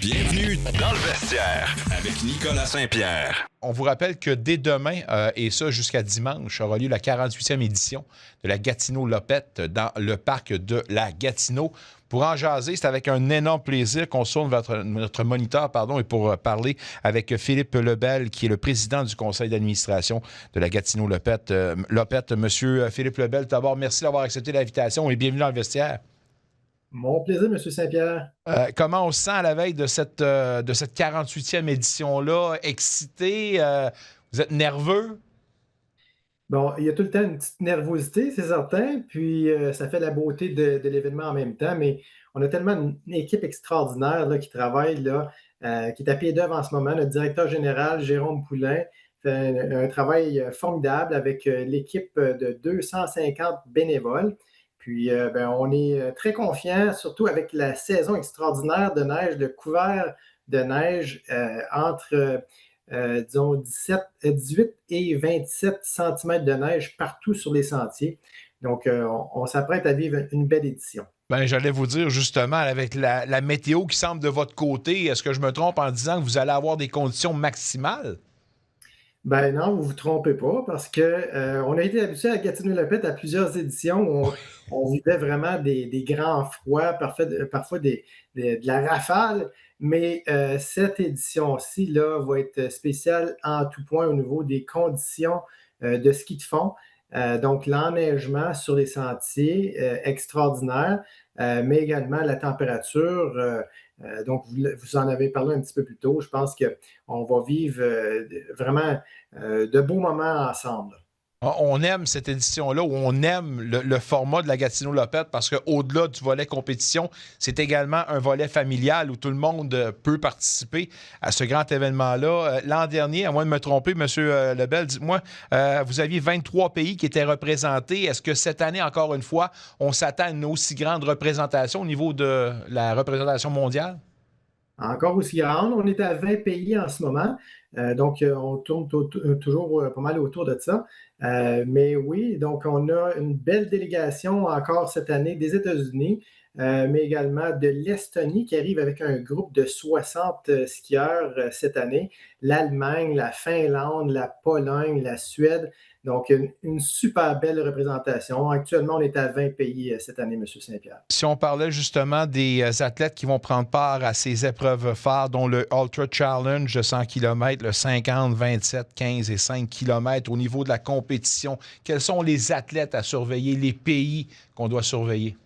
Bienvenue dans le vestiaire avec Nicolas Saint-Pierre. On vous rappelle que dès demain, et ça jusqu'à dimanche, aura lieu la 48e édition de la Gatineau Lopette dans le parc de la Gatineau. Pour en jaser, c'est avec un énorme plaisir qu'on tourne notre moniteur et pour parler avec Philippe Lebel, qui est le président du conseil d'administration de la Gatineau Lopette. Monsieur Philippe Lebel, d'abord, merci d'avoir accepté l'invitation et bienvenue dans le vestiaire. Mon plaisir, M. Saint-Pierre. Comment on se sent à la veille de cette 48e édition-là? Excité? Vous êtes nerveux? Bon, il y a tout le temps une petite nervosité, c'est certain, puis ça fait la beauté de l'événement en même temps, mais on a tellement une équipe extraordinaire là, qui travaille, là, qui est à pied d'œuvre en ce moment. Notre directeur général, Jérôme Poulain, fait un travail formidable avec l'équipe de 250 bénévoles. Puis, on est très confiants, surtout avec la saison extraordinaire de neige, le couvert de neige entre, disons, 18 et 27 centimètres de neige partout sur les sentiers. Donc, on s'apprête à vivre une belle édition. Ben, j'allais vous dire justement, avec la météo qui semble de votre côté, est-ce que je me trompe en disant que vous allez avoir des conditions maximales? Ben non, vous ne vous trompez pas, parce que on a été habitué à Gatineau-Lopette à plusieurs éditions où on vivait vraiment des grands froids, parfois de la rafale, mais cette édition-ci là, va être spéciale en tout point au niveau des conditions de ski de fond. Donc, l'enneigement sur les sentiers, extraordinaire, mais également la température. Donc, vous en avez parlé un petit peu plus tôt. Je pense qu'on va vivre vraiment de beaux moments ensemble. On aime cette édition-là, où on aime le format de la Gatineau Lopette, parce qu'au-delà du volet compétition, c'est également un volet familial où tout le monde peut participer à ce grand événement-là. L'an dernier, à moins de me tromper, M. Lebel, dites-moi, vous aviez 23 pays qui étaient représentés. Est-ce que cette année, encore une fois, on s'attend à une aussi grande représentation au niveau de la représentation mondiale? Encore aussi grande. On est à 20 pays en ce moment. Donc, on tourne toujours pas mal autour de ça. Mais oui, donc on a une belle délégation encore cette année des États-Unis, mais également de l'Estonie qui arrive avec un groupe de 60 skieurs cette année, l'Allemagne, la Finlande, la Pologne, la Suède. Donc, une super belle représentation. Actuellement, on est à 20 pays cette année, M. Saint-Pierre. Si on parlait justement des athlètes qui vont prendre part à ces épreuves phares, dont le Ultra Challenge de 100 km, le 50, 27, 15 et 5 km, au niveau de la compétition, quels sont les athlètes à surveiller, les pays qu'on doit surveiller?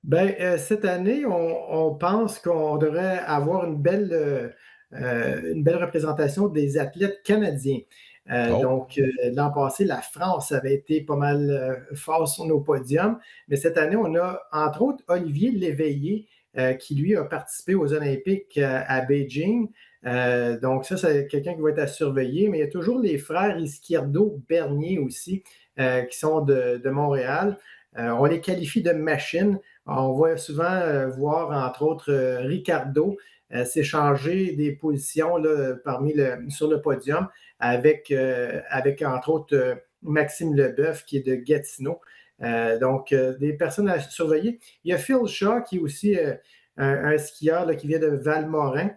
Bien, cette année, on pense qu'on devrait avoir une belle représentation des athlètes canadiens. Oh. Donc, l'an passé, la France avait été pas mal fort sur nos podiums, mais cette année, on a entre autres Olivier Léveillé qui, lui, a participé aux Olympiques à Beijing. Donc, ça, c'est quelqu'un qui va être à surveiller, mais il y a toujours les frères Izquierdo Bernier aussi qui sont de Montréal. On les qualifie de machines. On va souvent voir, entre autres, Ricardo s'échanger des positions là, sur le podium avec, entre autres, Maxime Leboeuf, qui est de Gatineau. Donc, des personnes à surveiller. Il y a Phil Shaw, qui est aussi un skieur là, qui vient de Valmorin,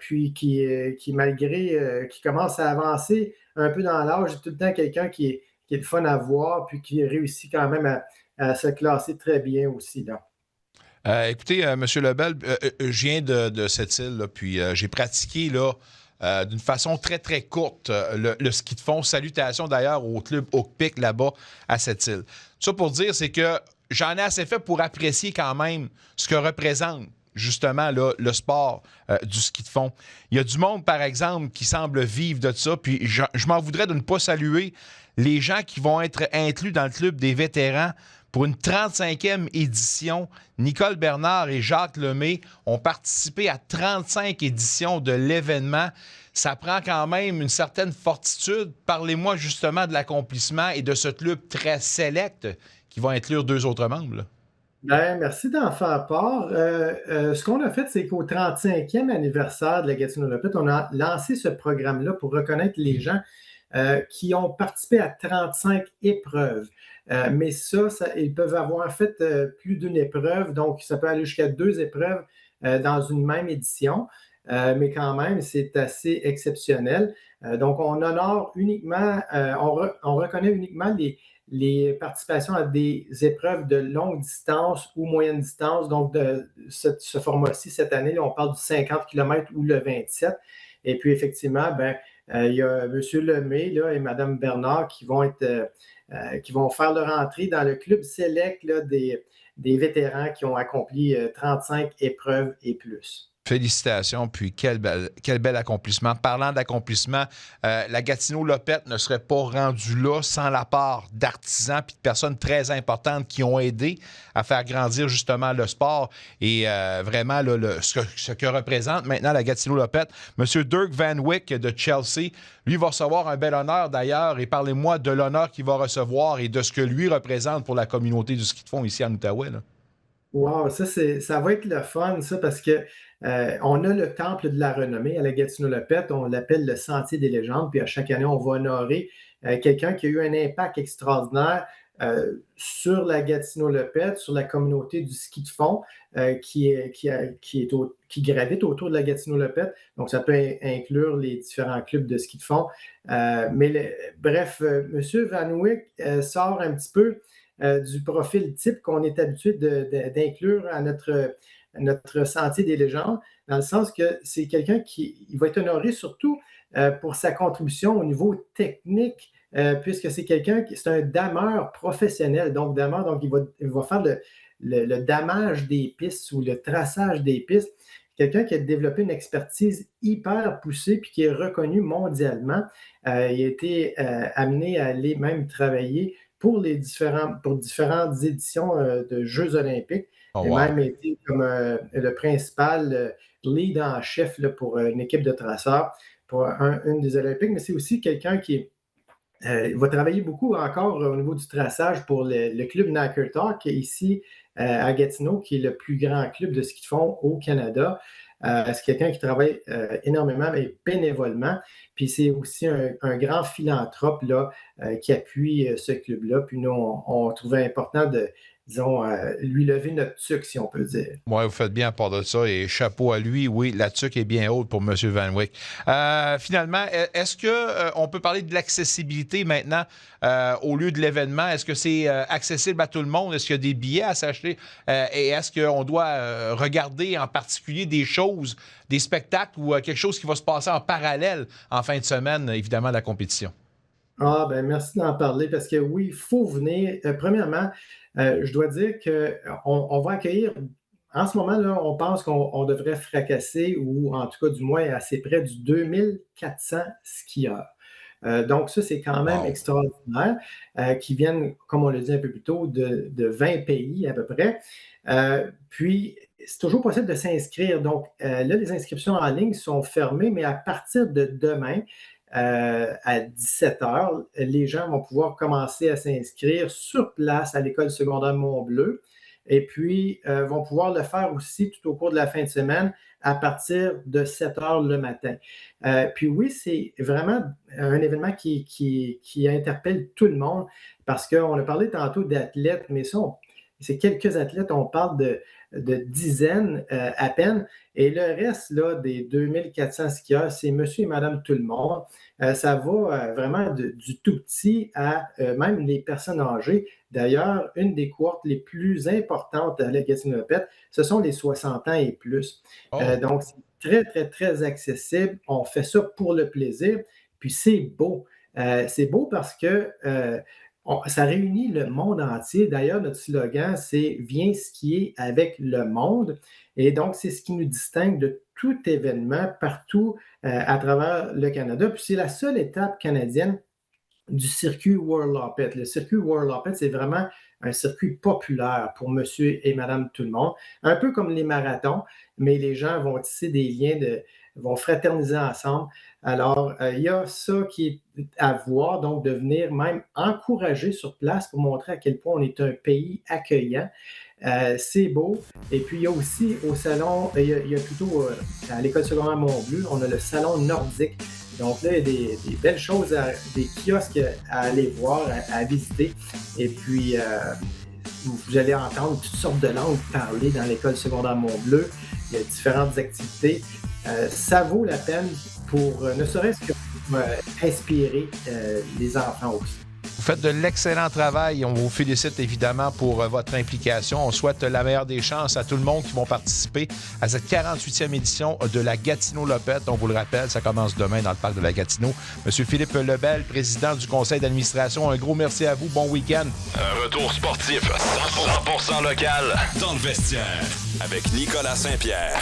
puis qui malgré qui commence à avancer un peu dans l'âge, c'est tout le temps quelqu'un qui est le fun à voir, puis qui réussit quand même à se classer très bien aussi, là. Écoutez, M. Lebel, je viens de cette île, là, puis j'ai pratiqué là, d'une façon très, très courte le ski de fond. Salutations d'ailleurs au club Hookpick là-bas à cette île. Ça pour dire, c'est que j'en ai assez fait pour apprécier quand même ce que représente justement là, le sport du ski de fond. Il y a du monde, par exemple, qui semble vivre de ça, puis je m'en voudrais de ne pas saluer les gens qui vont être inclus dans le club des vétérans. Pour une 35e édition, Nicole Bernard et Jacques Lemay ont participé à 35 éditions de l'événement. Ça prend quand même une certaine fortitude. Parlez-moi justement de l'accomplissement et de ce club très select qui va inclure 2 autres membres, là. Ben, merci d'en faire part. Ce qu'on a fait, c'est qu'au 35e anniversaire de la Gatineau Lopette, on a lancé ce programme-là pour reconnaître les gens qui ont participé à 35 épreuves. Mais ils peuvent avoir fait plus d'une épreuve, donc ça peut aller jusqu'à 2 épreuves dans une même édition. Mais quand même, c'est assez exceptionnel. Donc, on honore uniquement, on reconnaît uniquement les participations à des épreuves de longue distance ou moyenne distance. Donc, de ce format-ci, cette année, là, on parle du 50 km ou le 27. Et puis, effectivement, il y a M. Lemay là, et Mme Bernard qui vont faire leur entrée dans le club select là, des vétérans qui ont accompli 35 épreuves et plus. Félicitations, puis quel bel accomplissement. Parlant d'accomplissement, la Gatineau-Lopette ne serait pas rendue là sans la part d'artisans puis de personnes très importantes qui ont aidé à faire grandir justement le sport et vraiment là, ce que représente maintenant la Gatineau-Lopette. Monsieur Dirk Van Wyck de Chelsea, lui va recevoir un bel honneur d'ailleurs et parlez-moi de l'honneur qu'il va recevoir et de ce que lui représente pour la communauté du ski de fond ici en Outaouais. Là. Wow, ça va être le fun, ça, parce que on a le temple de la renommée à la Gatineau-Lopette, on l'appelle le Sentier des légendes, puis à chaque année, on va honorer quelqu'un qui a eu un impact extraordinaire sur la Gatineau-Lopette, sur la communauté du ski de fond qui gravite autour de la Gatineau-Lopette. Donc, ça peut inclure les différents clubs de ski de fond. Bref, M. Van Wyck sort un petit peu du profil type qu'on est habitué d'inclure à notre Sentier des légendes, dans le sens que c'est quelqu'un qui va être honoré surtout pour sa contribution au niveau technique, puisque c'est c'est un dameur professionnel. Donc, il va faire le damage des pistes ou le traçage des pistes. Quelqu'un qui a développé une expertise hyper poussée puis qui est reconnu mondialement. Il a été amené à aller même travailler pour différentes éditions de Jeux olympiques. Oh, wow. Il a même été comme le principal lead en chef là, pour une équipe de traceurs pour une des Olympiques, mais c'est aussi quelqu'un qui va travailler beaucoup encore au niveau du traçage pour le club Nakertar, qui est ici à Gatineau, qui est le plus grand club de ski de fond au Canada. C'est quelqu'un qui travaille énormément et bénévolement. Puis c'est aussi un grand philanthrope là, qui appuie ce club-là. Puis nous, on trouvait important de, disons, lui lever notre tuque, si on peut dire. Oui, vous faites bien à part de ça et chapeau à lui. Oui, la tuque est bien haute pour M. Van Wyck. Finalement, est-ce qu'on peut parler de l'accessibilité maintenant au lieu de l'événement? Est-ce que c'est accessible à tout le monde? Est-ce qu'il y a des billets à s'acheter? Et est-ce qu'on doit regarder en particulier des choses, des spectacles ou quelque chose qui va se passer en parallèle en fin de semaine, évidemment, de la compétition? Merci d'en parler parce que oui, il faut venir. Premièrement, je dois dire qu'on va accueillir, en ce moment, là, on pense qu'on devrait fracasser, ou en tout cas, du moins, assez près du 2400 skieurs. Donc, ça, c'est quand même extraordinaire, qui viennent, comme on l'a dit un peu plus tôt, de 20 pays à peu près. Puis, c'est toujours possible de s'inscrire. Donc, là, les inscriptions en ligne sont fermées, mais à partir de demain, à 17h, les gens vont pouvoir commencer à s'inscrire sur place à l'école secondaire Mont-Bleu et puis vont pouvoir le faire aussi tout au cours de la fin de semaine à partir de 7h le matin. Puis oui, c'est vraiment un événement qui interpelle tout le monde parce qu'on a parlé tantôt d'athlètes, mais ça, c'est quelques athlètes, on parle de dizaines à peine. Et le reste là, des 2400 skieurs, c'est monsieur et madame tout le monde. Ça va vraiment du tout petit à même les personnes âgées. D'ailleurs, une des cohortes les plus importantes à la Gatineau-Lopette, ce sont les 60 ans et plus. Donc, c'est très, très, très accessible. On fait ça pour le plaisir. Puis c'est beau. C'est beau parce que ça réunit le monde entier. D'ailleurs, notre slogan, c'est « Viens skier avec le monde ». Et donc, c'est ce qui nous distingue de tout événement partout à travers le Canada. Puis c'est la seule étape canadienne du circuit World Loppet. Le circuit World Loppet, c'est vraiment un circuit populaire pour monsieur et madame tout le monde. Un peu comme les marathons, mais les gens vont tisser des liens, vont fraterniser ensemble. Alors, il y a ça qui est à voir, donc de venir même encourager sur place pour montrer à quel point on est un pays accueillant. C'est beau. Et puis, il y a aussi au salon, il y a plutôt à l'école secondaire Mont-Bleu, on a le salon nordique. Donc là, il y a des belles choses, des kiosques à aller voir, à visiter. Et puis, vous allez entendre toutes sortes de langues parler dans l'école secondaire Mont-Bleu. il y a différentes activités. Ça vaut la peine pour ne serait-ce que inspirer les enfants aussi. Vous faites de l'excellent travail. On vous félicite évidemment pour votre implication. On souhaite la meilleure des chances à tout le monde qui vont participer à cette 48e édition de la Gatineau Lopette. On vous le rappelle, ça commence demain dans le parc de la Gatineau. Monsieur Philippe Lebel, président du conseil d'administration, un gros merci à vous. Bon week-end. Un retour sportif 100% local dans le vestiaire avec Nicolas Saint-Pierre.